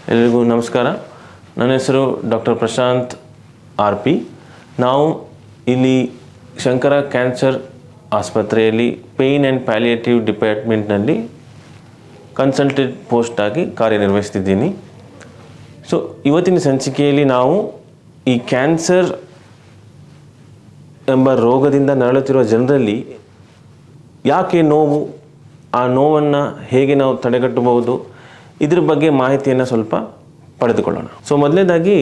ಎಲ್ಲರಿಗೂ ನಮಸ್ಕಾರ. ನನ್ನ ಹೆಸರು ಡಾಕ್ಟರ್ ಪ್ರಶಾಂತ್ RP. ನಾವು ಇಲ್ಲಿ ಶಂಕರ ಕ್ಯಾನ್ಸರ್ ಆಸ್ಪತ್ರೆಯಲ್ಲಿ ಪೇಯ್ನ್ ಆ್ಯಂಡ್ ಪ್ಯಾಲಿಯೇಟಿವ್ ಡಿಪಾರ್ಟ್ಮೆಂಟ್ನಲ್ಲಿ ಕನ್ಸಲ್ಟೆಂಟ್ ಪೋಸ್ಟಾಗಿ ಕಾರ್ಯನಿರ್ವಹಿಸ್ತಿದ್ದೀನಿ. ಸೊ ಇವತ್ತಿನ ಸಂಚಿಕೆಯಲ್ಲಿ ನಾವು ಈ ಕ್ಯಾನ್ಸರ್ ಎಂಬ ರೋಗದಿಂದ ನರಳುತ್ತಿರುವ ಜನರಲ್ಲಿ ಯಾಕೆ ನೋವು, ಆ ನೋವನ್ನು ಹೇಗೆ ನಾವು ತಡೆಗಟ್ಟಬಹುದು, ಇದ್ರ ಬಗ್ಗೆ ಮಾಹಿತಿಯನ್ನು ಸ್ವಲ್ಪ ಪಡೆದುಕೊಳ್ಳೋಣ. ಸೊ ಮೊದಲನೇದಾಗಿ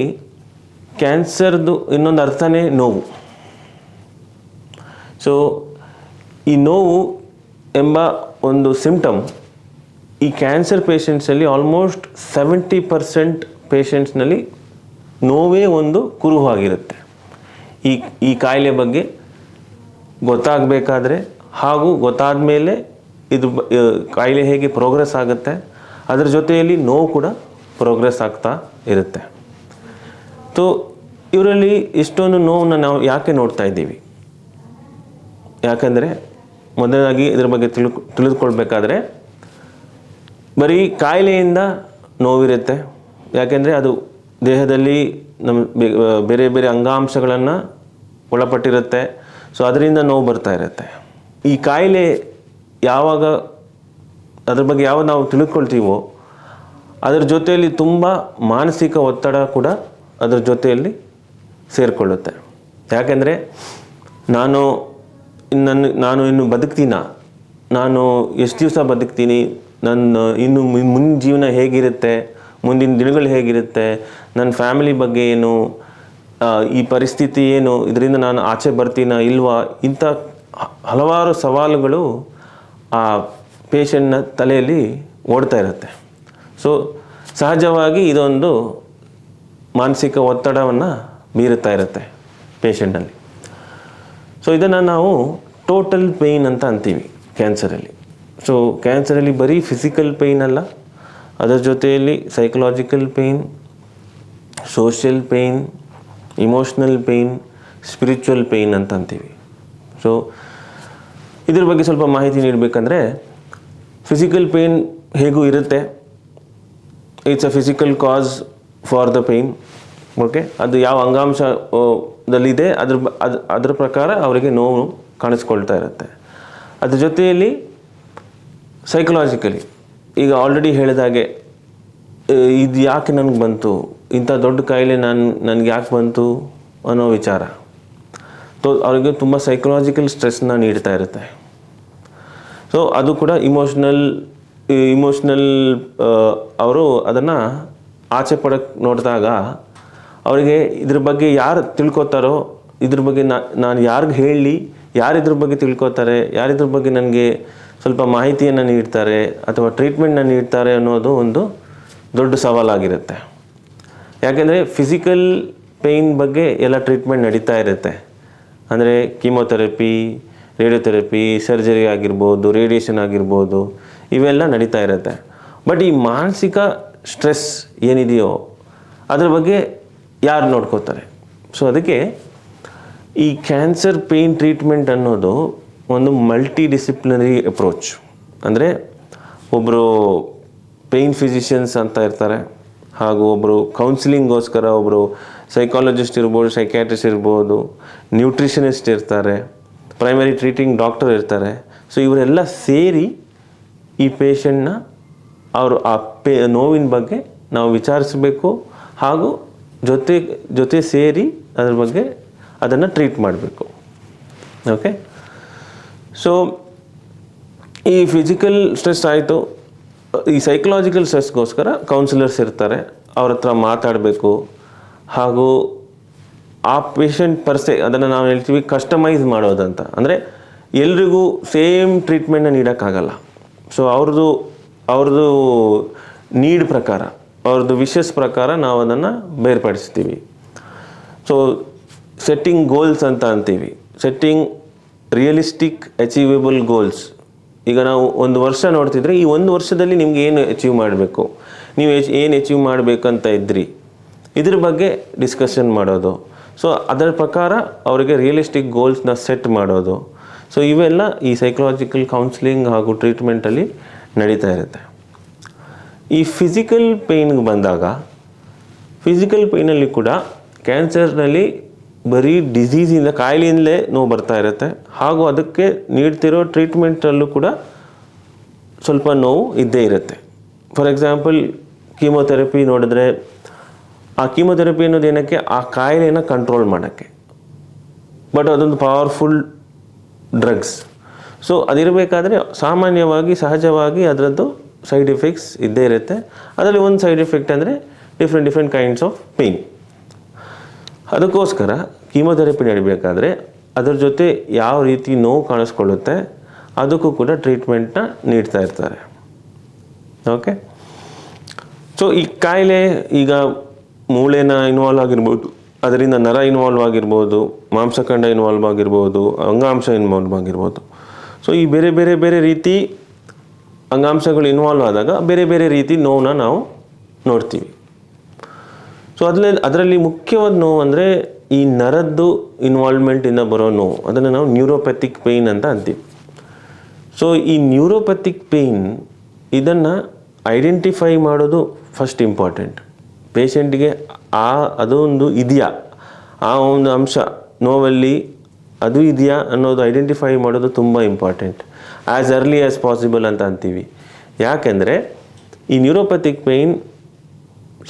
ಕ್ಯಾನ್ಸರ್ದು ಇನ್ನೊಂದು ಅರ್ಥನೇ ನೋವು. ಸೊ ಈ ನೋವು ಎಂಬ ಒಂದು ಸಿಂಪ್ಟಮ್ ಈ ಕ್ಯಾನ್ಸರ್ ಪೇಷಂಟ್ಸಲ್ಲಿ ಆಲ್ಮೋಸ್ಟ್ 70% ಪೇಷಂಟ್ಸ್ನಲ್ಲಿ ನೋವೇ ಒಂದು ಕುರುಹಾಗಿರುತ್ತೆ. ಈ ಕಾಯಿಲೆ ಬಗ್ಗೆ ಗೊತ್ತಾಗಬೇಕಾದ್ರೆ ಹಾಗೂ ಗೊತ್ತಾದ ಮೇಲೆ ಇದು ಕಾಯಿಲೆ ಹೇಗೆ ಪ್ರೋಗ್ರೆಸ್ ಆಗುತ್ತೆ, ಅದರ ಜೊತೆಯಲ್ಲಿ ನೋವು ಕೂಡ ಪ್ರೋಗ್ರೆಸ್ ಆಗ್ತಾ ಇರುತ್ತೆ. ಸೊ ಇವರಲ್ಲಿ ಇಷ್ಟೊಂದು ನೋವನ್ನು ನಾವು ಯಾಕೆ ನೋಡ್ತಾ ಇದ್ದೀವಿ? ಯಾಕಂದರೆ ಮೊದಲಾಗಿ ಇದರ ಬಗ್ಗೆ ತಿಳಿದುಕೊಳ್ಬೇಕಾದ್ರೆ ಬರೀ ಕಾಯಿಲೆಯಿಂದ ನೋವಿರುತ್ತೆ. ಯಾಕೆಂದರೆ ಅದು ದೇಹದಲ್ಲಿ ನಮ್ಮ ಬೇರೆ ಬೇರೆ ಅಂಗಾಂಶಗಳನ್ನು ಒಳಪಟ್ಟಿರುತ್ತೆ. ಸೊ ಅದರಿಂದ ನೋವು ಬರ್ತಾ ಇರುತ್ತೆ. ಈ ಕಾಯಿಲೆ ಯಾವಾಗ ಅದ್ರ ಬಗ್ಗೆ ಯಾವಾಗ ನಾವು ತಿಳಿದುಕೊಳ್ತೀವೋ ಅದರ ಜೊತೆಯಲ್ಲಿ ತುಂಬ ಮಾನಸಿಕ ಒತ್ತಡ ಕೂಡ ಅದರ ಜೊತೆಯಲ್ಲಿ ಸೇರಿಕೊಳ್ಳುತ್ತೆ. ಯಾಕೆಂದರೆ ನಾನು ಇನ್ನು ಬದುಕ್ತೀನ, ನಾನು ಎಷ್ಟು ದಿವಸ ಬದುಕ್ತೀನಿ, ನನ್ನ ಇನ್ನು ಮುಂದಿನ ಜೀವನ ಹೇಗಿರುತ್ತೆ, ಮುಂದಿನ ದಿನಗಳು ಹೇಗಿರುತ್ತೆ, ನನ್ನ ಫ್ಯಾಮಿಲಿ ಬಗ್ಗೆ ಏನು, ಈ ಪರಿಸ್ಥಿತಿ ಏನು, ಇದರಿಂದ ನಾನು ಆಚೆ ಬರ್ತೀನ ಇಲ್ವಾ, ಇಂಥ ಹಲವಾರು ಸವಾಲುಗಳು ಆ ಪೇಷಂಟ್ನ ತಲೆಯಲ್ಲಿ ಓಡ್ತಾ ಇರುತ್ತೆ. ಸೊ ಸಹಜವಾಗಿ ಇದೊಂದು ಮಾನಸಿಕ ಒತ್ತಡವನ್ನು ಬೀರುತ್ತಾ ಇರುತ್ತೆ ಪೇಷಂಟಲ್ಲಿ. ಸೊ ಇದನ್ನು ನಾವು ಟೋಟಲ್ ಪೇಯ್ನ್ ಅಂತ ಅಂತೀವಿ ಕ್ಯಾನ್ಸರಲ್ಲಿ. ಸೊ ಕ್ಯಾನ್ಸರಲ್ಲಿ ಬರೀ ಫಿಸಿಕಲ್ ಪೇಯ್ನ್ ಅಲ್ಲ, ಅದರ ಜೊತೆಯಲ್ಲಿ psychological pain, social pain, emotional pain, spiritual pain ಅಂತ ಅಂತೀವಿ. ಸೊ ಇದ್ರ ಬಗ್ಗೆ ಸ್ವಲ್ಪ ಮಾಹಿತಿ ನೀಡಬೇಕಂದ್ರೆ, ಫಿಸಿಕಲ್ ಪೇಯ್ನ್ ಹೇಗೂ ಇರುತ್ತೆ. It's a physical cause for the pain. Okay, ಅದು ಯಾವ ಅಂಗಾಂಶದಲ್ಲಿದೆ ಅದರ ಪ್ರಕಾರ ಅವರಿಗೆ ನೋವು ಕಾಣಿಸ್ಕೊಳ್ತಾ ಇರುತ್ತೆ. ಅದ್ರ ಜೊತೆಯಲ್ಲಿ ಸೈಕಲಾಜಿಕಲಿ, ಈಗ ಆಲ್ರೆಡಿ ಹೇಳಿದಾಗೆ, ಇದು ಯಾಕೆ ನನಗೆ ಬಂತು, ಇಂಥ ದೊಡ್ಡ ಕಾಯಿಲೆ ನನಗೆ ಯಾಕೆ ಬಂತು ಅನ್ನೋ ವಿಚಾರ. ಸೊ ಅವರಿಗೆ ತುಂಬ ಸೈಕಲಾಜಿಕಲ್ ಸ್ಟ್ರೆಸ್ನ ನೀಡ್ತಾ ಇರುತ್ತೆ. ಸೊ ಅದು ಕೂಡ ಇಮೋಷ್ನಲ್ ಅವರು ಅದನ್ನು ಆಚೆ ಪಡಕ್ಕೆ ನೋಡಿದಾಗ ಅವರಿಗೆ ಇದ್ರ ಬಗ್ಗೆ ಯಾರು ತಿಳ್ಕೊತಾರೋ, ಇದ್ರ ಬಗ್ಗೆ ನಾನು ಯಾರಿಗೆ ಹೇಳಲಿ, ಯಾರು ಇದ್ರ ಬಗ್ಗೆ ತಿಳ್ಕೊತಾರೆ, ಯಾರಿದ್ರ ಬಗ್ಗೆ ನನಗೆ ಸ್ವಲ್ಪ ಮಾಹಿತಿಯನ್ನು ನೀಡ್ತಾರೆ ಅಥವಾ ಟ್ರೀಟ್ಮೆಂಟ್ನ ನೀಡ್ತಾರೆ ಅನ್ನೋದು ಒಂದು ದೊಡ್ಡ ಸವಾಲಾಗಿರುತ್ತೆ. ಯಾಕೆಂದರೆ ಫಿಸಿಕಲ್ ಪೇಯ್ನ್ ಬಗ್ಗೆ ಎಲ್ಲ ಟ್ರೀಟ್ಮೆಂಟ್ ನಡೀತಾ ಇರುತ್ತೆ. ಅಂದರೆ ಕೀಮೋಥೆರಪಿ, ರೇಡಿಯೋಥೆರಪಿ, ಸರ್ಜರಿ ಆಗಿರ್ಬೋದು, ರೇಡಿಯೇಷನ್ ಆಗಿರ್ಬೋದು, ಇವೆಲ್ಲ ನಡೀತಾ ಇರುತ್ತೆ. ಬಟ್ ಈ ಮಾನಸಿಕ ಸ್ಟ್ರೆಸ್ ಏನಿದೆಯೋ ಅದ್ರ ಬಗ್ಗೆ ಯಾರು ನೋಡ್ಕೋತಾರೆ? ಸೊ ಅದಕ್ಕೆ ಈ ಕ್ಯಾನ್ಸರ್ ಪೇಯ್ನ್ ಟ್ರೀಟ್ಮೆಂಟ್ ಅನ್ನೋದು ಒಂದು ಮಲ್ಟಿ ಡಿಸಿಪ್ಲಿನರಿ ಅಪ್ರೋಚ್. ಅಂದರೆ ಒಬ್ಬರು ಪೇಯ್ನ್ ಫಿಸಿಷಿಯನ್ಸ್ ಅಂತ ಇರ್ತಾರೆ, ಹಾಗೂ ಒಬ್ಬರು ಕೌನ್ಸಿಲಿಂಗ್ಗೋಸ್ಕರ ಒಬ್ಬರು ಸೈಕಾಲಜಿಸ್ಟ್ ಇರ್ಬೋದು, ಸೈಕ್ಯಾಟ್ರಿಸ್ಟ್ ಇರ್ಬೋದು, ನ್ಯೂಟ್ರಿಷನಿಸ್ಟ್ ಇರ್ತಾರೆ, ಪ್ರೈಮರಿ ಟ್ರೀಟಿಂಗ್ ಡಾಕ್ಟರ್ ಇರ್ತಾರೆ. ಸೊ ಇವರೆಲ್ಲ ಸೇರಿ ಈ ಪೇಷಂಟ್ನ ಅವರು ಆ ನೋವಿನ ಬಗ್ಗೆ ನಾವು ವಿಚಾರಿಸಬೇಕು, ಹಾಗೂ ಜೊತೆ ಸೇರಿ ಅದ್ರ ಬಗ್ಗೆ ಅದನ್ನು ಟ್ರೀಟ್ ಮಾಡಬೇಕು. ಓಕೆ, ಸೊ ಈ ಫಿಸಿಕಲ್ ಸ್ಟ್ರೆಸ್ ಆಯಿತು. ಈ ಸೈಕಲಾಜಿಕಲ್ ಸ್ಟ್ರೆಸ್ಗೋಸ್ಕರ ಕೌನ್ಸಿಲರ್ಸ್ ಇರ್ತಾರೆ, ಅವ್ರ ಹತ್ರ ಮಾತಾಡಬೇಕು. ಹಾಗೂ ಆ ಪೇಷಂಟ್ ಪರ್ಸೆ ಅದನ್ನು ನಾವು ಹೇಳ್ತೀವಿ ಕಸ್ಟಮೈಸ್ ಮಾಡೋದಂತ. ಅಂದರೆ ಎಲ್ರಿಗೂ ಸೇಮ್ ಟ್ರೀಟ್ಮೆಂಟ್ನ ನೀಡೋಕ್ಕಾಗಲ್ಲ. ಸೊ ಅವ್ರದ್ದು ನೀಡ್ ಪ್ರಕಾರ, ಅವ್ರದ್ದು ವಿಷಸ್ ಪ್ರಕಾರ ನಾವು ಅದನ್ನು ಬೇರ್ಪಡಿಸ್ತೀವಿ. ಸೊ ಸೆಟ್ಟಿಂಗ್ ಗೋಲ್ಸ್ ಅಂತ ಅಂತೀವಿ. Setting realistic achievable goals. ಈಗ ನಾವು ಒಂದು ವರ್ಷ ನೋಡ್ತಿದ್ರೆ, ಈ ಒಂದು ವರ್ಷದಲ್ಲಿ ನಿಮ್ಗೆ ಏನು ಅಚೀವ್ ಮಾಡಬೇಕು, ನೀವು ಏನು ಅಚೀವ್ ಮಾಡಬೇಕಂತ ಇದ್ರಿ, ಇದ್ರ ಬಗ್ಗೆ ಡಿಸ್ಕಷನ್ ಮಾಡೋದು. ಸೊ ಅದರ ಪ್ರಕಾರ ಅವರಿಗೆ ರಿಯಲಿಸ್ಟಿಕ್ ಗೋಲ್ಸ್ನ ಸೆಟ್ ಮಾಡೋದು. ಸೊ ಇವೆಲ್ಲ ಈ ಸೈಕಲಾಜಿಕಲ್ ಕೌನ್ಸಿಲಿಂಗ್ ಹಾಗೂ ಟ್ರೀಟ್ಮೆಂಟಲ್ಲಿ ನಡೀತಾ ಇರುತ್ತೆ. ಈ ಫಿಸಿಕಲ್ ಪೇಯ್ನ್ಗೆ ಬಂದಾಗ ಫಿಸಿಕಲ್ ಪೇಯ್ನಲ್ಲಿ ಕೂಡ ಕ್ಯಾನ್ಸರ್ನಲ್ಲಿ ಬರೀ ಡಿಸೀಸಿಂದ ಕಾಯಿಲೆಯಿಂದಲೇ ನೋವು ಬರ್ತಾ ಇರುತ್ತೆ, ಹಾಗೂ ಅದಕ್ಕೆ ನೀಡ್ತಿರೋ ಟ್ರೀಟ್ಮೆಂಟಲ್ಲೂ ಕೂಡ ಸ್ವಲ್ಪ ನೋವು ಇದ್ದೇ ಇರುತ್ತೆ. ಫಾರ್ ಎಕ್ಸಾಂಪಲ್ ಕೀಮೊಥೆರಪಿ ನೋಡಿದ್ರೆ ಆ ಕೀಮೊಥೆರಪಿ ಅನ್ನೋದು ಏನಕ್ಕೆ, ಆ ಕಾಯಿಲೆನ ಕಂಟ್ರೋಲ್ ಮಾಡೋಕ್ಕೆ, ಬಟ್ ಅದೊಂದು ಪವರ್ಫುಲ್ ಡ್ರಗ್ಸ್. ಸೊ ಅದಿರಬೇಕಾದ್ರೆ ಸಾಮಾನ್ಯವಾಗಿ ಸಹಜವಾಗಿ ಅದರದ್ದು ಸೈಡ್ ಎಫೆಕ್ಟ್ಸ್ ಇದ್ದೇ ಇರುತ್ತೆ. ಅದರಲ್ಲಿ ಒಂದು ಸೈಡ್ ಎಫೆಕ್ಟ್ ಅಂದರೆ ಡಿಫ್ರೆಂಟ್ ಕೈಂಡ್ಸ್ ಆಫ್ ಪೇಯ್ನ್. ಅದಕ್ಕೋಸ್ಕರ ಕೀಮೊಥೆರಪಿ ನಡಿಬೇಕಾದ್ರೆ ಅದರ ಜೊತೆ ಯಾವ ರೀತಿ ನೋವು ಕಾಣಿಸ್ಕೊಳ್ಳುತ್ತೆ ಅದಕ್ಕೂ ಕೂಡ ಟ್ರೀಟ್ಮೆಂಟ್ನ ನೀಡ್ತಾ ಇರ್ತಾರೆ. ಓಕೆ, ಸೊ ಈ ಕಾಯಿಲೆ ಈಗ ಮೂಳೆನ ಇನ್ವಾಲ್ವ್ ಆಗಿರ್ಬೋದು, ಅದರಿಂದ ನರ ಇನ್ವಾಲ್ವ್ ಆಗಿರ್ಬೋದು, ಮಾಂಸಖಂಡ ಇನ್ವಾಲ್ವ್ ಆಗಿರ್ಬೋದು, ಅಂಗಾಂಶ ಇನ್ವಾಲ್ವ್ ಆಗಿರ್ಬೋದು. ಸೊ ಈ ಬೇರೆ ರೀತಿ ಅಂಗಾಂಶಗಳು ಇನ್ವಾಲ್ವ್ ಆದಾಗ ಬೇರೆ ರೀತಿ ನೋವನ್ನ ನಾವು ನೋಡ್ತೀವಿ. ಸೊ ಅದರಲ್ಲಿ ಮುಖ್ಯವಾದ ನೋವು ಅಂದರೆ ಈ ನರದ್ದು ಇನ್ವಾಲ್ವ್ಮೆಂಟಿಂದ ಬರೋ ನೋವು, ಅದನ್ನು ನಾವು ನ್ಯೂರೋಪ್ಯಾಥಿಕ್ ಪೇಯ್ನ್ ಅಂತ ಅಂತೀವಿ. ಸೊ ಈ ನ್ಯೂರೋಪ್ಯಾಥಿಕ್ ಪೇಯ್ನ್ ಇದನ್ನು ಐಡೆಂಟಿಫೈ ಮಾಡೋದು ಫಸ್ಟ್ ಇಂಪಾರ್ಟೆಂಟ್. ಪೇಷಂಟ್ಗೆ ಅದೊಂದು ಇದೆಯಾ, ಆ ಒಂದು ಅಂಶ ನೋವಲ್ಲಿ ಅದು ಇದೆಯಾ ಅನ್ನೋದು ಐಡೆಂಟಿಫೈ ಮಾಡೋದು ತುಂಬ important. As early as possible ಅಂತ ಅಂತೀವಿ. ಯಾಕೆಂದರೆ ಈ ನ್ಯೂರೋಪ್ಯಾಥಿಕ್ ಪೇಯ್ನ್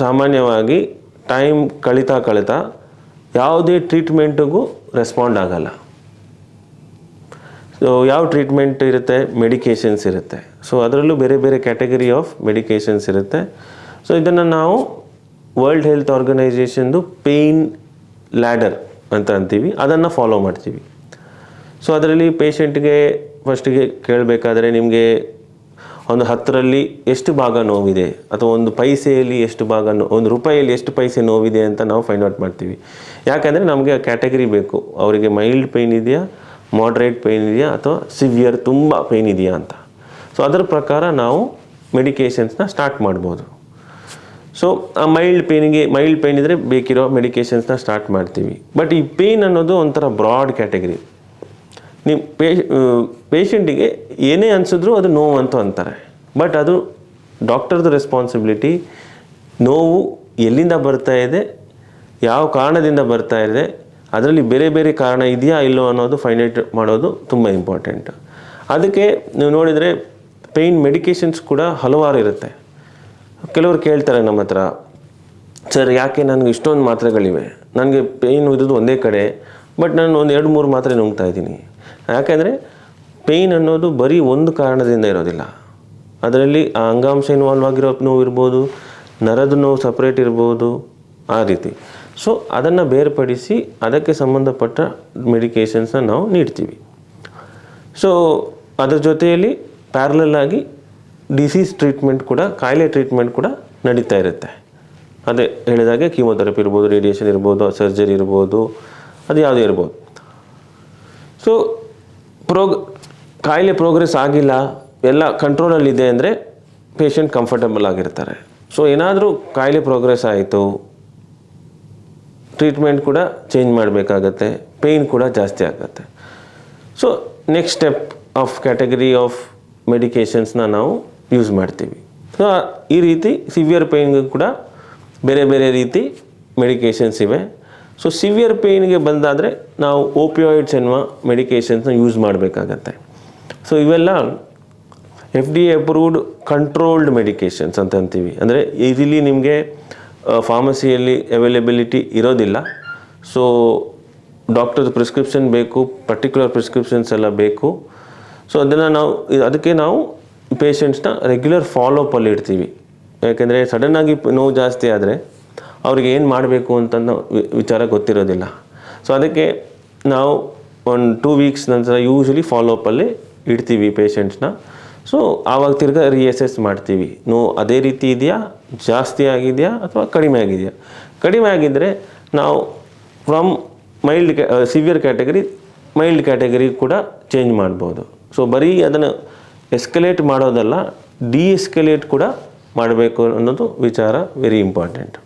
ಸಾಮಾನ್ಯವಾಗಿ ಟೈಮ್ ಕಳೀತಾ ಯಾವುದೇ ಟ್ರೀಟ್ಮೆಂಟಿಗೂ ರೆಸ್ಪಾಂಡ್ ಆಗಲ್ಲ. ಸೊ ಯಾವ ಟ್ರೀಟ್ಮೆಂಟ್ ಇರುತ್ತೆ, ಮೆಡಿಕೇಷನ್ಸ್ ಇರುತ್ತೆ. ಸೊ ಅದರಲ್ಲೂ ಬೇರೆ ಕ್ಯಾಟಗರಿ ಆಫ್ ಮೆಡಿಕೇಷನ್ಸ್ ಇರುತ್ತೆ. ಸೊ ಇದನ್ನು ನಾವು ವರ್ಲ್ಡ್ ಹೆಲ್ತ್ ಆರ್ಗನೈಜೇಷನ್ದು ಪೇಯ್ನ್ ಲ್ಯಾಡರ್ ಅಂತ ಅಂತೀವಿ, ಅದನ್ನು ಫಾಲೋ ಮಾಡ್ತೀವಿ. ಸೊ ಅದರಲ್ಲಿ ಪೇಷಂಟ್ಗೆ ಫಸ್ಟಿಗೆ ಕೇಳಬೇಕಾದ್ರೆ ನಿಮಗೆ ಒಂದು 10ರಲ್ಲಿ ಎಷ್ಟು ಭಾಗ ನೋವಿದೆ, ಅಥವಾ ಒಂದು ಪೈಸೆಯಲ್ಲಿ ಎಷ್ಟು ಭಾಗ ಒಂದು ರೂಪಾಯಿಯಲ್ಲಿ ಎಷ್ಟು ಪೈಸೆ ನೋವಿದೆ ಅಂತ ನಾವು ಫೈಂಡ್ ಔಟ್ ಮಾಡ್ತೀವಿ. ಯಾಕಂದರೆ ನಮಗೆ ಆ ಕ್ಯಾಟಗರಿ ಬೇಕು, ಅವರಿಗೆ ಮೈಲ್ಡ್ ಪೇಯ್ನ್ ಇದೆಯಾ, ಮಾಡ್ರೇಟ್ ಪೇಯ್ನ್ ಇದೆಯಾ, ಅಥವಾ ಸಿವಿಯರ್ ತುಂಬ ಪೇಯ್ನ್ ಇದೆಯಾ ಅಂತ. ಸೊ ಅದರ ಪ್ರಕಾರ ನಾವು ಮೆಡಿಕೇಷನ್ಸ್ನ ಸ್ಟಾರ್ಟ್ ಮಾಡ್ಬೋದು. ಸೊ ಆ ಮೈಲ್ಡ್ ಪೇಯ್ನ್ ಇದ್ದರೆ ಬೇಕಿರೋ ಮೆಡಿಕೇಷನ್ಸ್ನ ಸ್ಟಾರ್ಟ್ ಮಾಡ್ತೀವಿ. ಬಟ್ ಈ ಪೇಯ್ನ್ ಅನ್ನೋದು ಒಂಥರ ಬ್ರಾಡ್ ಕ್ಯಾಟಗರಿ. ನೀವು ಪೇಷಂಟಿಗೆ ಏನೇ ಅನಿಸಿದ್ರು ಅದು ನೋವು ಅಂತ ಅಂತಾರೆ. ಬಟ್ ಅದು ಡಾಕ್ಟರ್ದು ರೆಸ್ಪಾನ್ಸಿಬಿಲಿಟಿ, ನೋವು ಎಲ್ಲಿಂದ ಬರ್ತಾ ಇದೆ, ಯಾವ ಕಾರಣದಿಂದ ಬರ್ತಾ ಇದೆ, ಅದರಲ್ಲಿ ಬೇರೆ ಕಾರಣ ಇದೆಯಾ ಇಲ್ಲೋ ಅನ್ನೋದು ಫೈಂಡ್ ಔಟ್ ಮಾಡೋದು ತುಂಬ ಇಂಪಾರ್ಟೆಂಟ್. ಅದಕ್ಕೆ ನೀವು ನೋಡಿದರೆ ಪೇಯ್ನ್ ಮೆಡಿಕೇಷನ್ಸ್ ಕೂಡ ಹಲವಾರು ಇರುತ್ತೆ. ಕೆಲವರು ಕೇಳ್ತಾರೆ ನಮ್ಮ ಹತ್ರ, ಸರ್ ಯಾಕೆ ನನಗೆ ಇಷ್ಟೊಂದು ಮಾತ್ರೆಗಳಿವೆ, ನನಗೆ ಪೇಯ್ನ್ ಇರೋದು ಒಂದೇ ಕಡೆ, ಬಟ್ ನಾನು ಒಂದು 2-3 ಮಾತ್ರೆ ನುಂಗ್ತಾ ಇದ್ದೀನಿ. ಯಾಕೆಂದರೆ ಪೇಯ್ನ್ ಅನ್ನೋದು ಬರೀ ಒಂದು ಕಾರಣದಿಂದ ಇರೋದಿಲ್ಲ. ಅದರಲ್ಲಿ ಆ ಅಂಗಾಂಶ ಇನ್ವಾಲ್ವ್ ಆಗಿರೋ ನೋವು ಇರ್ಬೋದು, ನರದ ನೋವು ಸಪ್ರೇಟ್ ಇರ್ಬೋದು, ಆ ರೀತಿ. ಸೊ ಅದನ್ನು ಬೇರ್ಪಡಿಸಿ ಅದಕ್ಕೆ ಸಂಬಂಧಪಟ್ಟ ಮೆಡಿಕೇಷನ್ಸ್ನ ನಾವು ನೀಡ್ತೀವಿ. ಸೊ ಅದರ ಜೊತೆಯಲ್ಲಿ ಪ್ಯಾರಲಲ್ ಆಗಿ ಡಿಸೀಸ್ ಟ್ರೀಟ್ಮೆಂಟ್ ಕೂಡ, ಕಾಯಿಲೆ ಟ್ರೀಟ್ಮೆಂಟ್ ಕೂಡ ನಡೀತಾ ಇರುತ್ತೆ. ಅದೇ ಹೇಳಿದಾಗೆ ಕೀಮೊಥೆರಪಿ ಇರ್ಬೋದು, ರೇಡಿಯೇಷನ್ ಇರ್ಬೋದು, ಸರ್ಜರಿ ಇರ್ಬೋದು, ಅದು ಯಾವುದೇ ಇರ್ಬೋದು. ಸೊ ಕಾಯಿಲೆ ಪ್ರೋಗ್ರೆಸ್ ಆಗಿಲ್ಲ, ಎಲ್ಲ ಕಂಟ್ರೋಲಲ್ಲಿದೆ ಅಂದರೆ ಪೇಷಂಟ್ ಕಂಫರ್ಟಬಲ್ ಆಗಿರ್ತಾರೆ. ಸೊ ಏನಾದರೂ ಕಾಯಿಲೆ ಪ್ರೋಗ್ರೆಸ್ ಆಯಿತು, ಟ್ರೀಟ್ಮೆಂಟ್ ಕೂಡ ಚೇಂಜ್ ಮಾಡಬೇಕಾಗತ್ತೆ, ಪೇಯ್ನ್ ಕೂಡ ಜಾಸ್ತಿ ಆಗುತ್ತೆ. So next step of category of ಮೆಡಿಕೇಷನ್ಸ್ನ ನಾವು ಯೂಸ್ ಮಾಡ್ತೀವಿ. ಸೊ ಈ ರೀತಿ ಸಿವಿಯರ್ ಪೇಯ್ನ್ಗೆ ಕೂಡ ಬೇರೆ ರೀತಿ ಮೆಡಿಕೇಷನ್ಸ್ ಇವೆ. ಸೊ ಸಿವಿಯರ್ ಪೇಯ್ನ್ಗೆ ಬಂದಾದರೆ ನಾವು ಓಪಿಯಾಯ್ಡ್ಸ್ ಎನ್ನುವ ಮೆಡಿಕೇಷನ್ಸ್ನ ಯೂಸ್ ಮಾಡಬೇಕಾಗತ್ತೆ. ಸೊ ಇವೆಲ್ಲ FDA ಅಪ್ರೂವ್ಡ್ ಕಂಟ್ರೋಲ್ಡ್ ಮೆಡಿಕೇಷನ್ಸ್ ಅಂತ ಅಂತೀವಿ. ಅಂದರೆ ಇಲ್ಲಿ ನಿಮಗೆ ಫಾರ್ಮಸಿಯಲ್ಲಿ ಅವೈಲೇಬಿಲಿಟಿ ಇರೋದಿಲ್ಲ. ಸೊ ಡಾಕ್ಟರ್ಸ್ ಪ್ರಿಸ್ಕ್ರಿಪ್ಷನ್ ಬೇಕು, ಪರ್ಟಿಕ್ಯುಲರ್ ಪ್ರಿಸ್ಕ್ರಿಪ್ಷನ್ಸ್ ಎಲ್ಲ ಬೇಕು. ಸೊ ಅದಕ್ಕೆ ನಾವು ಪೇಷಂಟ್ಸ್ನ ರೆಗ್ಯುಲರ್ ಫಾಲೋಅಪಲ್ಲಿ ಇಡ್ತೀವಿ. ಯಾಕೆಂದರೆ ಸಡನ್ನಾಗಿ ನೋವು ಜಾಸ್ತಿ ಆದರೆ ಅವ್ರಿಗೆ ಏನು ಮಾಡಬೇಕು ಅಂತ ವಿಚಾರ ಗೊತ್ತಿರೋದಿಲ್ಲ. ಸೊ ಅದಕ್ಕೆ ನಾವು ಒಂದು 2 ವೀಕ್ಸ್ ನಂತರ ಯೂಶ್ವಲಿ ಫಾಲೋಅಪಲ್ಲಿ ಇಡ್ತೀವಿ ಪೇಷಂಟ್ಸ್ನ. ಸೊ ಆವಾಗ ತಿರ್ಗಾ ರಿಅಸೆಸ್ ಮಾಡ್ತೀವಿ, ನೋವು ಅದೇ ರೀತಿ ಇದೆಯಾ, ಜಾಸ್ತಿ ಆಗಿದೆಯಾ, ಅಥವಾ ಕಡಿಮೆ ಆಗಿದೆಯಾ. ಕಡಿಮೆ ಆಗಿದ್ದರೆ ನಾವು from severe category mild category ಕೂಡ ಚೇಂಜ್ ಮಾಡ್ಬೋದು. ಸೊ ಬರೀ ಅದನ್ನು ಎಸ್ಕಲೇಟ್ ಮಾಡೋದಲ್ಲ, ಡಿಎಸ್ಕಲೇಟ್ ಕೂಡ ಮಾಡಬೇಕು ಅನ್ನೋದು ವಿಚಾರ ವೆರಿ ಇಂಪಾರ್ಟೆಂಟ್.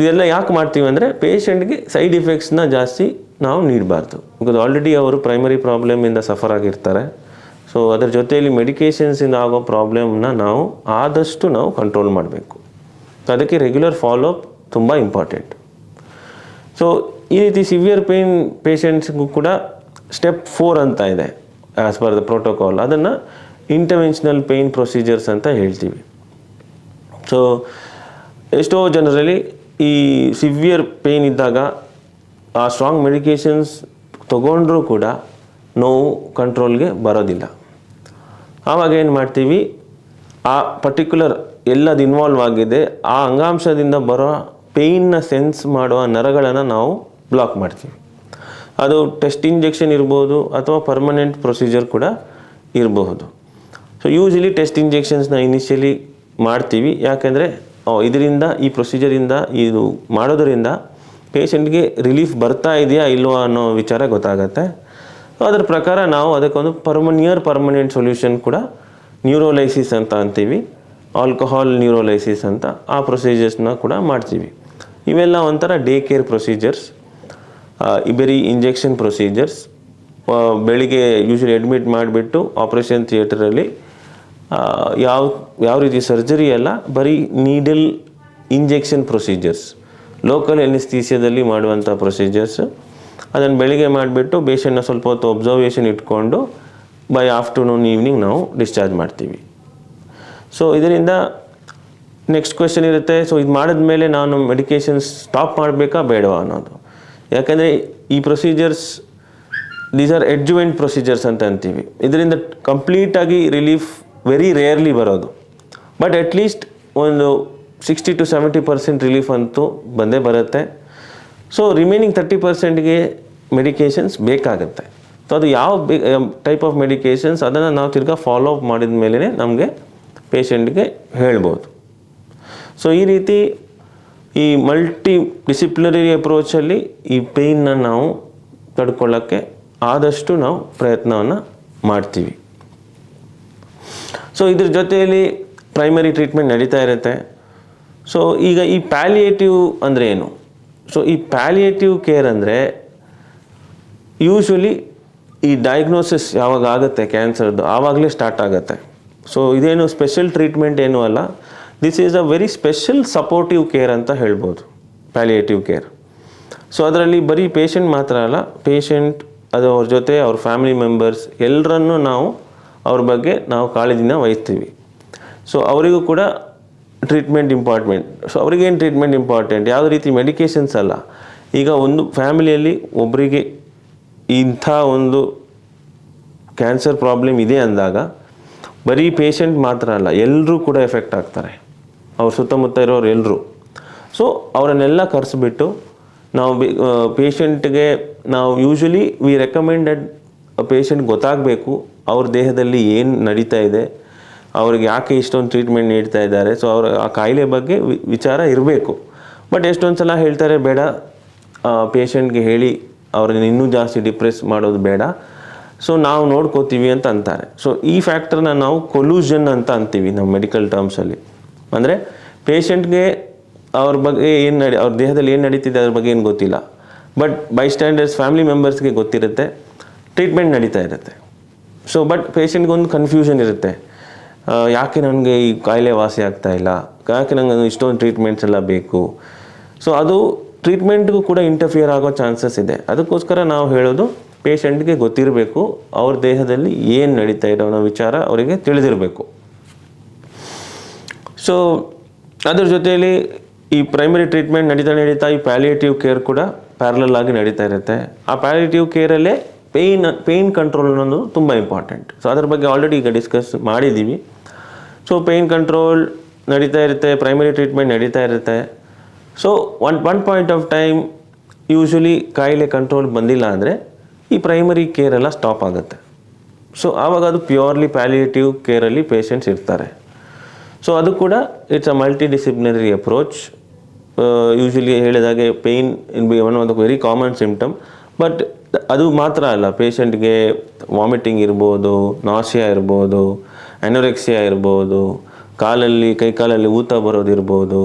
ಇದೆಲ್ಲ ಯಾಕೆ ಮಾಡ್ತೀವಿ ಅಂದರೆ ಪೇಷಂಟ್ಗೆ ಸೈಡ್ ಎಫೆಕ್ಟ್ಸ್ನ ಜಾಸ್ತಿ ನಾವು ನೀಡಬಾರ್ದು. ಬಿಕಾಸ್ ಆಲ್ರೆಡಿ ಅವರು ಪ್ರೈಮರಿ ಪ್ರಾಬ್ಲಮಿಂದ ಸಫರ್ ಆಗಿರ್ತಾರೆ. ಸೊ ಅದರ ಜೊತೆಯಲ್ಲಿ ಮೆಡಿಕೇಷನ್ಸಿಂದ ಆಗೋ ಪ್ರಾಬ್ಲಮ್ನ ನಾವು ಆದಷ್ಟು ನಾವು ಕಂಟ್ರೋಲ್ ಮಾಡಬೇಕು. ಸೊ ಅದಕ್ಕೆ ರೆಗ್ಯುಲರ್ ಫಾಲೋಅಪ್ ತುಂಬ ಇಂಪಾರ್ಟೆಂಟ್. ಸೊ ಈ ರೀತಿ ಸಿವಿಯರ್ ಪೇಯ್ನ್ ಪೇಷಂಟ್ಸ್ಗೂ ಕೂಡ ಸ್ಟೆಪ್ 4 ಅಂತ ಇದೆ ಆ್ಯಸ್ ಪರ್ ದ ಪ್ರೋಟೋಕಾಲ್. ಅದನ್ನು ಇಂಟರ್ವೆನ್ಷನಲ್ ಪೇಯ್ನ್ ಪ್ರೊಸೀಜರ್ಸ್ ಅಂತ ಹೇಳ್ತೀವಿ. ಸೊ ಎಷ್ಟೋ ಜನರಲ್ಲಿ ಈ ಸಿವಿಯರ್ ಪೇಯ್ನ್ ಇದ್ದಾಗ ಆ ಸ್ಟ್ರಾಂಗ್ ಮೆಡಿಕೇಷನ್ಸ್ ತೊಗೊಂಡ್ರೂ ಕೂಡ ನೋವು ಕಂಟ್ರೋಲ್ಗೆ ಬರೋದಿಲ್ಲ. ಆವಾಗ ಏನು ಮಾಡ್ತೀವಿ, ಆ ಪರ್ಟಿಕ್ಯುಲರ್ ಎಲ್ಲದು ಇನ್ವಾಲ್ವ್ ಆಗಿದೆ ಆ ಅಂಗಾಂಶದಿಂದ ಬರೋ ಪೇಯ್ನ್ನ ಸೆನ್ಸ್ ಮಾಡುವ ನರಗಳನ್ನು ನಾವು ಬ್ಲಾಕ್ ಮಾಡ್ತೀವಿ. ಅದು ಟೆಸ್ಟ್ ಇಂಜೆಕ್ಷನ್ ಇರ್ಬೋದು ಅಥವಾ ಪರ್ಮನೆಂಟ್ ಪ್ರೊಸೀಜರ್ ಕೂಡ ಇರಬಹುದು. ಸೊ ಯೂಶಲಿ ಟೆಸ್ಟ್ ಇಂಜೆಕ್ಷನ್ಸ್ನ ಇನಿಷಿಯಲಿ ಮಾಡ್ತೀವಿ. ಯಾಕೆಂದರೆ ಇದರಿಂದ ಈ ಪ್ರೊಸೀಜರಿಂದ ಇದು ಮಾಡೋದರಿಂದ ಪೇಷಂಟ್ಗೆ ರಿಲೀಫ್ ಬರ್ತಾ ಇದೆಯಾ ಇಲ್ವಾ ಅನ್ನೋ ವಿಚಾರ ಗೊತ್ತಾಗತ್ತೆ. ಅದರ ಪ್ರಕಾರ ನಾವು ಅದಕ್ಕೊಂದು ಪರ್ಮನೆಂಟ್ ಸೊಲ್ಯೂಷನ್ ಕೂಡ ನ್ಯೂರೋಲೈಸಿಸ್ ಅಂತ ಅಂತೀವಿ, ಆಲ್ಕೋಹಾಲ್ ನ್ಯೂರೋಲೈಸಿಸ್ ಅಂತ ಆ ಪ್ರೊಸೀಜರ್ಸ್ನ ಕೂಡ ಮಾಡ್ತೀವಿ. ಇವೆಲ್ಲ ಒಂಥರ ಡೇ ಕೇರ್ ಪ್ರೊಸೀಜರ್ಸ್, ಬರೀ ಇಂಜೆಕ್ಷನ್ ಪ್ರೊಸೀಜರ್ಸ್. ಬೆಳಿಗ್ಗೆ ಯೂಶಲಿ ಅಡ್ಮಿಟ್ ಮಾಡಿಬಿಟ್ಟು ಆಪ್ರೇಷನ್ ಥಿಯೇಟರಲ್ಲಿ ಯಾವ ರೀತಿ ಸರ್ಜರಿ ಅಲ್ಲ, ಬರೀ ನೀಡಲ್ ಇಂಜೆಕ್ಷನ್ ಪ್ರೊಸೀಜರ್ಸ್, ಲೋಕಲ್ ಎನಿಸ್ಥೀಸಿಯಾದಲ್ಲಿ ಮಾಡುವಂಥ ಪ್ರೊಸೀಜರ್ಸ್. ಅದನ್ನು ಬೆಳಿಗ್ಗೆ ಮಾಡಿಬಿಟ್ಟು ಪೇಷಂಟ್ನ ಸ್ವಲ್ಪ ಹೊತ್ತು ಒಬ್ಸರ್ವೇಷನ್ ಇಟ್ಕೊಂಡು ಬೈ ಆಫ್ಟರ್ನೂನ್ ಈವ್ನಿಂಗ್ ನಾವು ಡಿಸ್ಚಾರ್ಜ್ ಮಾಡ್ತೀವಿ. ಸೊ ಇದರಿಂದ ನೆಕ್ಸ್ಟ್ ಕ್ವೆಶ್ಚನ್ ಇರುತ್ತೆ, ಸೊ ಇದು ಮಾಡಿದ್ಮೇಲೆ ನಾನು ಮೆಡಿಕೇಷನ್ಸ್ ಸ್ಟಾಪ್ ಮಾಡಬೇಕಾ ಬೇಡವಾ ಅನ್ನೋದು. ಯಾಕೆಂದರೆ ಈ ಪ್ರೊಸೀಜರ್ಸ್ ದೀಸ್ ಆರ್ ಎಡ್ಜುವೆಂಟ್ ಪ್ರೊಸೀಜರ್ಸ್ ಅಂತ ಅಂತೀವಿ. ಇದರಿಂದ ಕಂಪ್ಲೀಟಾಗಿ ರಿಲೀಫ್ ವೆರಿ ರೇರ್ಲಿ ಬರೋದು, ಬಟ್ ಅಟ್ಲೀಸ್ಟ್ ಒಂದು 60 to 70% ರಿಲೀಫ್ ಅಂತೂ ಬಂದೇ ಬರುತ್ತೆ. ಸೊ ರಿಮೈನಿಂಗ್ 30%ಗೆ ಮೆಡಿಕೇಷನ್ಸ್ ಬೇಕಾಗುತ್ತೆ. ಸೊ ಅದು ಯಾವ ಟೈಪ್ ಆಫ್ ಮೆಡಿಕೇಷನ್ಸ್ ಅದನ್ನು ನಾವು ತಿರ್ಗಾ ಫಾಲೋ ಅಪ್ ಮಾಡಿದ ಮೇಲೇ ನಮಗೆ ಪೇಷಂಟ್ಗೆ ಹೇಳ್ಬೋದು. ಸೊ ಈ ರೀತಿ ಈ ಮಲ್ಟಿ ಡಿಸಿಪ್ಲಿನರಿ ಅಪ್ರೋಚಲ್ಲಿ ಈ ಪೇಯ್ನ ನಾವು ತಡ್ಕೊಳ್ಳೋಕ್ಕೆ ಆದಷ್ಟು ನಾವು ಪ್ರಯತ್ನವನ್ನು ಮಾಡ್ತೀವಿ. ಸೊ ಇದ್ರ ಜೊತೆಯಲ್ಲಿ ಪ್ರೈಮರಿ ಟ್ರೀಟ್ಮೆಂಟ್ ನಡೀತಾ ಇರುತ್ತೆ. ಸೊ ಈಗ ಈ ಪ್ಯಾಲಿಯೇಟಿವ್ ಅಂದರೆ ಏನು? ಸೊ ಈ ಪ್ಯಾಲಿಯೇಟಿವ್ ಕೇರ್ ಅಂದರೆ ಯೂಶ್ವಲಿ ಈ ಡಯಾಗ್ನೋಸಿಸ್ ಯಾವಾಗ ಆಗುತ್ತೆ ಕ್ಯಾನ್ಸರ್ದು ಆವಾಗಲೇ ಸ್ಟಾರ್ಟ್ ಆಗುತ್ತೆ. ಸೊ ಇದೇನು ಸ್ಪೆಷಲ್ ಟ್ರೀಟ್ಮೆಂಟ್ ಏನೂ ಅಲ್ಲ, this is a very special supportive care ಅಂತ ಹೇಳ್ಬೋದು ಪ್ಯಾಲಿಯೇಟಿವ್ ಕೇರ್. ಸೊ ಅದರಲ್ಲಿ ಬರೀ ಪೇಷಂಟ್ ಮಾತ್ರ ಅಲ್ಲ, ಪೇಷಂಟ್ ಅದು ಅವ್ರ ಜೊತೆ ಅವ್ರ ಫ್ಯಾಮಿಲಿ ಮೆಂಬರ್ಸ್ ಎಲ್ಲರನ್ನೂ ನಾವು ಅವ್ರ ಬಗ್ಗೆ ನಾವು ಕಾಳಜಿನ ವಹಿಸ್ತೀವಿ. ಸೊ ಅವರಿಗೂ ಕೂಡ ಟ್ರೀಟ್ಮೆಂಟ್ ಇಂಪಾರ್ಟೆಂಟ್. ಸೊ ಅವ್ರಿಗೇನು ಟ್ರೀಟ್ಮೆಂಟ್ ಇಂಪಾರ್ಟೆಂಟ್, ಯಾವುದೇ ರೀತಿ ಮೆಡಿಕೇಷನ್ಸ್ ಅಲ್ಲ. ಈಗ ಒಂದು ಫ್ಯಾಮಿಲಿಯಲ್ಲಿ ಒಬ್ಬರಿಗೆ ಇಂಥ ಒಂದು ಕ್ಯಾನ್ಸರ್ ಪ್ರಾಬ್ಲಮ್ ಇದೆ ಅಂದಾಗ ಬರೀ ಪೇಷಂಟ್ ಮಾತ್ರ ಅಲ್ಲ, ಎಲ್ಲರೂ ಕೂಡ ಎಫೆಕ್ಟ್ ಆಗ್ತಾರೆ, ಅವ್ರ ಸುತ್ತಮುತ್ತ ಇರೋರು ಎಲ್ಲರೂ. ಸೊ ಅವರನ್ನೆಲ್ಲ ಕರೆಸಿಬಿಟ್ಟು ನಾವು ಪೇಷಂಟ್ಗೆ ನಾವು ಯೂಶ್ವಲಿ ವಿ ರೆಕಮೆಂಡೆಡ್ ಪೇಷಂಟ್ ಗೊತ್ತಾಗಬೇಕು ಅವ್ರ ದೇಹದಲ್ಲಿ ಏನು ನಡೀತಾ ಇದೆ, ಅವ್ರಿಗೆ ಯಾಕೆ ಇಷ್ಟೊಂದು ಟ್ರೀಟ್ಮೆಂಟ್ ನೀಡ್ತಾ ಇದ್ದಾರೆ. ಸೊ ಅವ್ರ ಆ ಕಾಯಿಲೆ ಬಗ್ಗೆ ವಿಚಾರ ಇರಬೇಕು. ಬಟ್ ಎಷ್ಟೊಂದು ಸಲ ಹೇಳ್ತಾರೆ ಬೇಡ, ಪೇಷಂಟ್ಗೆ ಹೇಳಿ ಅವ್ರನ್ನ ಇನ್ನೂ ಜಾಸ್ತಿ ಡಿಪ್ರೆಸ್ ಮಾಡೋದು ಬೇಡ, ಸೊ ನಾವು ನೋಡ್ಕೋತೀವಿ ಅಂತ ಅಂತಾರೆ. ಸೊ ಈ ಫ್ಯಾಕ್ಟರ್ನ ನಾವು ಕೊಲ್ಯೂಷನ್ ಅಂತ ಅಂತೀವಿ ನಮ್ಮ ಮೆಡಿಕಲ್ ಟರ್ಮ್ಸಲ್ಲಿ. ಅಂದರೆ ಪೇಷಂಟ್ಗೆ ಅವ್ರ ಬಗ್ಗೆ ಅವ್ರ ದೇಹದಲ್ಲಿ ಏನು ನಡೀತಿದೆ ಅದ್ರ ಬಗ್ಗೆ ಏನು ಗೊತ್ತಿಲ್ಲ, ಬಟ್ ಬೈ ಸ್ಟ್ಯಾಂಡರ್ಸ್ ಫ್ಯಾಮಿಲಿ ಮೆಂಬರ್ಸ್ಗೆ ಗೊತ್ತಿರುತ್ತೆ, ಟ್ರೀಟ್ಮೆಂಟ್ ನಡೀತಾ ಇರುತ್ತೆ. ಸೊ ಬಟ್ ಪೇಷಂಟ್ಗೆ ಒಂದು ಕನ್ಫ್ಯೂಷನ್ ಇರುತ್ತೆ, ಯಾಕೆ ನನಗೆ ಈ ಕಾಯಿಲೆ ವಾಸಿ ಆಗ್ತಾ ಇಲ್ಲ, ಯಾಕೆ ನನಗೆ ಇಷ್ಟೊಂದು ಟ್ರೀಟ್ಮೆಂಟ್ಸ್ ಎಲ್ಲ ಬೇಕು. ಸೊ ಅದು ಟ್ರೀಟ್ಮೆಂಟ್ಗೂ ಕೂಡ ಇಂಟರ್ಫಿಯರ್ ಆಗೋ ಚಾನ್ಸಸ್ ಇದೆ. ಅದಕ್ಕೋಸ್ಕರ ನಾವು ಹೇಳೋದು ಪೇಷಂಟ್ಗೆ ಗೊತ್ತಿರಬೇಕು ಅವ್ರ ದೇಹದಲ್ಲಿ ಏನು ನಡೀತಾ ಇರೋ ಅನ್ನೋ ವಿಚಾರ ಅವರಿಗೆ ತಿಳಿದಿರಬೇಕು. ಸೊ ಅದ್ರ ಜೊತೆಯಲ್ಲಿ ಈ ಪ್ರೈಮರಿ ಟ್ರೀಟ್ಮೆಂಟ್ ನಡೀತಾ ಈ ಪ್ಯಾಲಿಯೇಟಿವ್ ಕೇರ್ ಕೂಡ ಪ್ಯಾರಲಲ್ ಆಗಿ ನಡೀತಾ ಇರುತ್ತೆ. ಆ ಪ್ಯಾಲಿಯೇಟಿವ್ ಕೇರಲ್ಲೇ ಪೇಯ್ನ್ ಕಂಟ್ರೋಲ್ ಅನ್ನೋದು ತುಂಬ ಇಂಪಾರ್ಟೆಂಟ್. ಸೊ ಅದ್ರ ಬಗ್ಗೆ ಆಲ್ರೆಡಿ ಈಗ ಡಿಸ್ಕಸ್ ಮಾಡಿದ್ದೀವಿ. ಸೊ ಪೇಯ್ನ್ ಕಂಟ್ರೋಲ್ ನಡೀತಾ ಇರುತ್ತೆ, ಪ್ರೈಮರಿ ಟ್ರೀಟ್ಮೆಂಟ್ ನಡೀತಾ ಇರುತ್ತೆ. So one point of time usually ಕಾಯಿಲೆ ಕಂಟ್ರೋಲ್ ಬಂದಿಲ್ಲ ಅಂದರೆ ಈ ಪ್ರೈಮರಿ ಕೇರೆಲ್ಲ ಸ್ಟಾಪ್ ಆಗುತ್ತೆ. ಸೊ ಆವಾಗ ಅದು ಪ್ಯೂರ್ಲಿ ಪ್ಯಾಲಿಯೇಟಿವ್ ಕೇರಲ್ಲಿ ಪೇಷಂಟ್ಸ್ ಇರ್ತಾರೆ. ಸೊ ಅದು ಕೂಡ it's a multi disciplinary approach. Usually ಹೇಳಿದಾಗೆ pain in be one of the very common symptom. But ಅದು ಮಾತ್ರ ಅಲ್ಲ, ಪೇಷಂಟ್ಗೆ ವಾಮಿಟಿಂಗ್ ಇರ್ಬೋದು, ನಾಸಿಯಾ ಇರ್ಬೋದು, ಅನೋರೆಕ್ಸಿಯಾ ಇರ್ಬೋದು, ಕೈಕಾಲಲ್ಲಿ ಊತ ಬರೋದಿರ್ಬೋದು,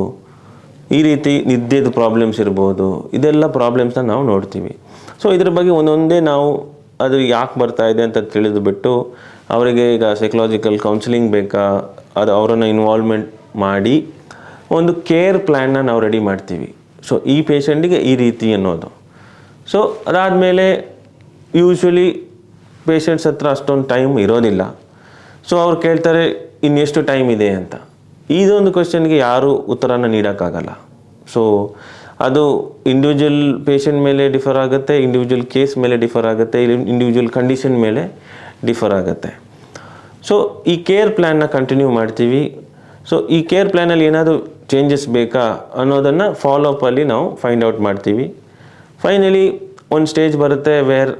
ಈ ರೀತಿ ನಿದ್ದೆದು ಪ್ರಾಬ್ಲಮ್ಸ್ ಇರ್ಬೋದು. ಇದೆಲ್ಲ ಪ್ರಾಬ್ಲಮ್ಸ್ನ ನಾವು ನೋಡ್ತೀವಿ. ಸೊ ಇದ್ರ ಬಗ್ಗೆ ಒಂದೊಂದೇ ನಾವು ಅದು ಯಾಕೆ ಬರ್ತಾ ಇದೆ ಅಂತ ತಿಳಿದುಬಿಟ್ಟು ಅವರಿಗೆ ಈಗ ಸೈಕಲಾಜಿಕಲ್ ಕೌನ್ಸಿಲಿಂಗ್ ಬೇಕಾ, ಅದು ಅವರನ್ನು ಇನ್ವಾಲ್ವ್ಮೆಂಟ್ ಮಾಡಿ ಒಂದು ಕೇರ್ ಪ್ಲ್ಯಾನ್ನ ನಾವು ರೆಡಿ ಮಾಡ್ತೀವಿ. ಸೊ ಈ ಪೇಷಂಟಿಗೆ ಈ ರೀತಿ ಅನ್ನೋದು. ಸೊ ಅದಾದಮೇಲೆ ಯೂಶ್ವಲಿ ಪೇಷಂಟ್ಸ್ ಹತ್ರ ಅಷ್ಟೊಂದು ಟೈಮ್ ಇರೋದಿಲ್ಲ. ಸೊ ಅವ್ರು ಕೇಳ್ತಾರೆ ಇನ್ನೆಷ್ಟು ಟೈಮ್ ಇದೆ ಅಂತ. ಇದೊಂದು ಕ್ವೆಶ್ಚನ್ಗೆ ಯಾರೂ ಉತ್ತರನ ನೀಡೋಕ್ಕಾಗಲ್ಲ. ಸೊ ಅದು ಇಂಡಿವಿಜುವಲ್ ಪೇಷಂಟ್ ಮೇಲೆ ಡಿಫರ್ ಆಗುತ್ತೆ, ಇಂಡಿವಿಜುವಲ್ ಕೇಸ್ ಮೇಲೆ ಡಿಫರ್ ಆಗುತ್ತೆ, ಇಂಡಿವಿಜುವಲ್ ಕಂಡೀಷನ್ ಮೇಲೆ ಡಿಫರ್ ಆಗುತ್ತೆ. ಸೊ ಈ ಕೇರ್ ಪ್ಲ್ಯಾನ್ನ ಕಂಟಿನ್ಯೂ ಮಾಡ್ತೀವಿ. ಸೊ ಈ ಕೇರ್ ಪ್ಲ್ಯಾನಲ್ಲಿ ಏನಾದರೂ ಚೇಂಜಸ್ ಬೇಕಾ ಅನ್ನೋದನ್ನು ಫಾಲೋಅಪಲ್ಲಿ ನಾವು ಫೈಂಡ್ ಔಟ್ ಮಾಡ್ತೀವಿ. ಫೈನಲಿ ಒಂದು ಸ್ಟೇಜ್ ಬರುತ್ತೆ ವೇರ್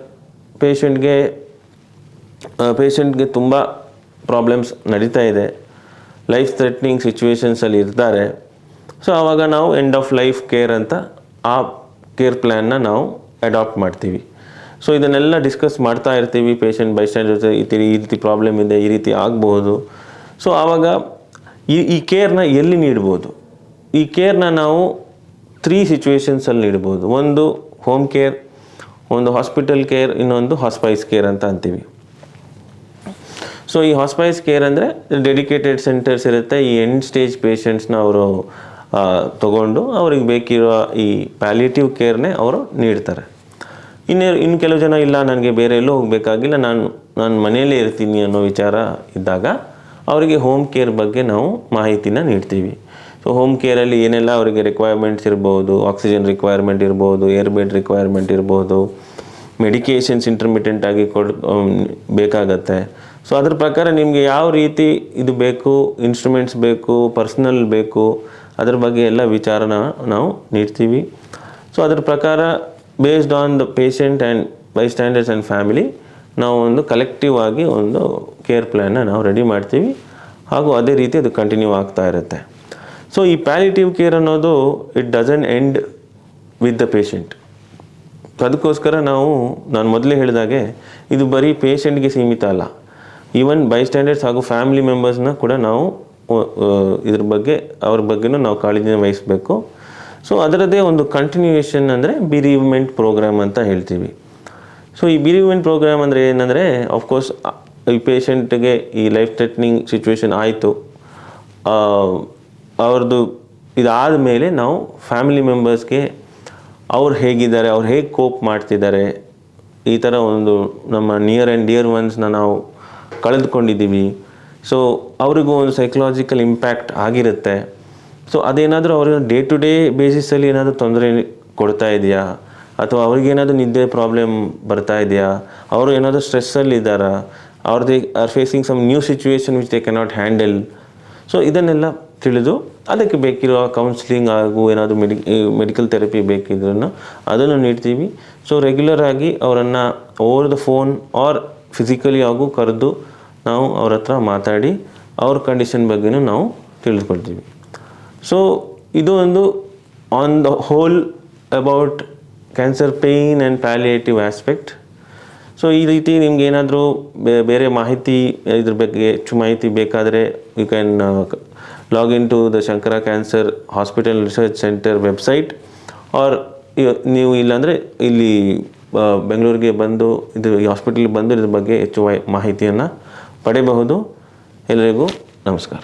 ಪೇಷಂಟ್ಗೆ ತುಂಬ ಪ್ರಾಬ್ಲಮ್ಸ್ ನಡೀತಾ ಇದೆ, ಲೈಫ್ ಥ್ರೆಟ್ನಿಂಗ್ ಸಿಚುವೇಶನ್ಸಲ್ಲಿ ಇರ್ತಾರೆ. ಸೊ ಆವಾಗ ನಾವು ಎಂಡ್ ಆಫ್ ಲೈಫ್ ಕೇರ್ ಅಂತ ಆ ಕೇರ್ ಪ್ಲ್ಯಾನ್ನ ನಾವು ಅಡಾಪ್ಟ್ ಮಾಡ್ತೀವಿ. ಸೊ ಇದನ್ನೆಲ್ಲ ಡಿಸ್ಕಸ್ ಮಾಡ್ತಾ ಇರ್ತೀವಿ ಪೇಷಂಟ್ ಬೈಸ್ಟ್ಯಾಂಡರ್ ಜೊತೆ, ಈ ರೀತಿ ಪ್ರಾಬ್ಲಮ್ ಇದೆ, ಈ ರೀತಿ ಆಗ್ಬೋದು. ಸೊ ಆವಾಗ ಈ ಕೇರ್ನ ಎಲ್ಲಿ ನೀಡ್ಬೋದು? ಈ ಕೇರ್ನ ನಾವು 3 ಸಿಚುವೇಶನ್ಸಲ್ಲಿ ನೀಡ್ಬೋದು. ಒಂದು ಹೋಮ್ ಕೇರ್, ಒಂದು ಹಾಸ್ಪಿಟಲ್ ಕೇರ್, ಇನ್ನೊಂದು ಹಾಸ್ಪೈಸ್ ಕೇರ್ ಅಂತ ಅಂತೀವಿ. ಸೊ ಈ ಹಾಸ್ಪೈಸ್ ಕೇರ್ ಅಂದರೆ ಡೆಡಿಕೇಟೆಡ್ ಸೆಂಟರ್ಸ್ ಇರುತ್ತೆ. ಈ ಎಂಡ್ ಸ್ಟೇಜ್ ಪೇಷಂಟ್ಸ್ನ ಅವರು ತಗೊಂಡು ಅವ್ರಿಗೆ ಬೇಕಿರೋ ಈ ಪ್ಯಾಲಿಯೇಟಿವ್ ಕೇರ್ನೇ ಅವರು ನೀಡ್ತಾರೆ. ಇನ್ನು ಕೆಲವು ಜನ ಇಲ್ಲ, ನನಗೆ ಬೇರೆ ಎಲ್ಲೂ ಹೋಗಬೇಕಾಗಿಲ್ಲ, ನಾನು ಮನೆಯಲ್ಲೇ ಇರ್ತೀನಿ ಅನ್ನೋ ವಿಚಾರ ಇದ್ದಾಗ ಅವರಿಗೆ ಹೋಮ್ ಕೇರ್ ಬಗ್ಗೆ ನಾವು ಮಾಹಿತಿನ ನೀಡ್ತೀವಿ. ಸೊ ಹೋಮ್ ಕೇರಲ್ಲಿ ಏನೆಲ್ಲ ಅವರಿಗೆ ರಿಕ್ವೈರ್ಮೆಂಟ್ಸ್ ಇರ್ಬೋದು, ಆಕ್ಸಿಜನ್ ರಿಕ್ವೈರ್ಮೆಂಟ್ ಇರ್ಬೋದು, ಏರ್ ಬೆಡ್ ರಿಕ್ವೈರ್ಮೆಂಟ್ ಇರ್ಬೋದು, ಮೆಡಿಕೇಷನ್ಸ್ ಇಂಟರ್ಮಿಟೆಂಟಾಗಿ ಬೇಕಾಗತ್ತೆ. ಸೊ ಅದ್ರ ಪ್ರಕಾರ ನಿಮಗೆ ಯಾವ ರೀತಿ ಇದು ಬೇಕು, ಇನ್ಸ್ಟ್ರೂಮೆಂಟ್ಸ್ ಬೇಕು, ಪರ್ಸ್ನಲ್ ಬೇಕು, ಅದ್ರ ಬಗ್ಗೆ ಎಲ್ಲ ವಿಚಾರನ ನಾವು ನೀಡ್ತೀವಿ. ಸೊ ಅದ್ರ ಪ್ರಕಾರ based on the patient and bystanders and family ನಾವು ಒಂದು ಕಲೆಕ್ಟಿವ್ ಆಗಿ ಒಂದು ಕೇರ್ ಪ್ಲ್ಯಾನ್ನ ನಾವು ರೆಡಿ ಮಾಡ್ತೀವಿ. ಹಾಗೂ ಅದೇ ರೀತಿ ಅದು ಕಂಟಿನ್ಯೂ ಆಗ್ತಾ ಇರುತ್ತೆ. ಸೊ ಈ ಪ್ಯಾಲಿಯೇಟಿವ್ ಕೇರ್ ಅನ್ನೋದು it doesn't end with the patient. ಅದಕ್ಕೋಸ್ಕರ ನಾನು ಮೊದಲೇ ಹೇಳಿದಾಗೆ ಇದು ಬರೀ ಪೇಷಂಟ್ಗೆ ಸೀಮಿತ ಅಲ್ಲ, ಈವನ್ ಬೈಸ್ಟ್ಯಾಂಡರ್ಸ್ ಹಾಗೂ ಫ್ಯಾಮಿಲಿ ಮೆಂಬರ್ಸ್ನ ಕೂಡ ನಾವು ಅವ್ರ ಬಗ್ಗೆನೂ ನಾವು ಕಾಳಜಿನ ವಹಿಸಬೇಕು. ಸೊ ಅದರದ್ದೇ ಒಂದು ಕಂಟಿನ್ಯೂಯೇಷನ್ ಅಂದರೆ ಬಿರೀವ್ಮೆಂಟ್ ಪ್ರೋಗ್ರಾಮ್ ಅಂತ ಹೇಳ್ತೀವಿ. ಸೊ ಈ ಬಿರೀವ್ಮೆಂಟ್ ಪ್ರೋಗ್ರಾಮ್ ಅಂದರೆ ಏನಂದರೆ, ಆಫ್ಕೋರ್ಸ್ ಈ ಪೇಷಂಟ್ಗೆ ಈ ಲೈಫ್ ಥ್ರೆಟ್ನಿಂಗ್ ಸಿಚುವೇಶನ್ ಆಯಿತು, ಅವ್ರದ್ದು ಇದಾದ ಮೇಲೆ ನಾವು ಫ್ಯಾಮಿಲಿ ಮೆಂಬರ್ಸ್ಗೆ ಅವ್ರು ಹೇಗಿದ್ದಾರೆ, ಅವ್ರು ಹೇಗೆ ಕೋಪ್ ಮಾಡ್ತಿದ್ದಾರೆ, ಈ ಥರ ಒಂದು ನಮ್ಮ ನಿಯರ್ ಆ್ಯಂಡ್ ಡಿಯರ್ ಒನ್ಸ್ನ ನಾವು ಕಳೆದುಕೊಂಡಿದ್ದೀವಿ. ಸೊ ಅವ್ರಿಗೂ ಒಂದು ಸೈಕಲಾಜಿಕಲ್ ಇಂಪ್ಯಾಕ್ಟ್ ಆಗಿರುತ್ತೆ. ಸೊ ಅದೇನಾದರೂ ಅವ್ರಿಗೆ ಡೇ ಟು ಡೇ ಬೇಸಿಸಲ್ಲಿ ಏನಾದರೂ ತೊಂದರೆ ಕೊಡ್ತಾ ಇದೆಯಾ, ಅಥವಾ ಅವ್ರಿಗೇನಾದರೂ ನಿದ್ದೆ ಪ್ರಾಬ್ಲಮ್ ಬರ್ತಾ ಇದೆಯಾ, ಅವರು ಏನಾದರೂ ಸ್ಟ್ರೆಸ್ಸಲ್ಲಿದ್ದಾರಾ, or facing some new situation which they cannot handle. So ಇದನ್ನೆಲ್ಲ ತಿಳಿದು ಅದಕ್ಕೆ ಬೇಕಿರೋ ಕೌನ್ಸಿಲಿಂಗ್ ಹಾಗೂ ಏನಾದರೂ ಮೆಡಿಕಲ್ ಥೆರಪಿ ಬೇಕಿದ್ರೂ ಅದನ್ನು ನೀಡ್ತೀವಿ. ಸೊ ರೆಗ್ಯುಲರ್ ಆಗಿ ಅವರನ್ನು over the phone R physically ಹಾಗೂ ಕರೆದು ನಾವು ಅವ್ರ ಹತ್ರ ಮಾತಾಡಿ ಅವ್ರ ಕಂಡೀಷನ್ ಬಗ್ಗೆನೂ ನಾವು ತಿಳಿದುಕೊಳ್ತೀವಿ. ಸೊ ಇದು ಒಂದು on the whole about cancer pain and palliative aspect. So ಈ ರೀತಿ ನಿಮ್ಗೆ ಏನಾದರೂ ಬೇರೆ ಮಾಹಿತಿ, ಇದ್ರ ಬಗ್ಗೆ ಹೆಚ್ಚು ಮಾಹಿತಿ ಬೇಕಾದರೆ you can log in to the Shankara cancer hospital research centre website, or ನೀವು ಇಲ್ಲಾಂದರೆ ಇಲ್ಲಿ ಬೆಂಗಳೂರಿಗೆ ಬಂದು ಈ ಹಾಸ್ಪಿಟಲ್ಗೆ ಬಂದು ಇದ್ರ ಬಗ್ಗೆ ಹೆಚ್ಚು ಮಾಹಿತಿಯನ್ನು ಪಡೆಯಬಹುದು. ಎಲ್ಲರಿಗೂ ನಮಸ್ಕಾರ.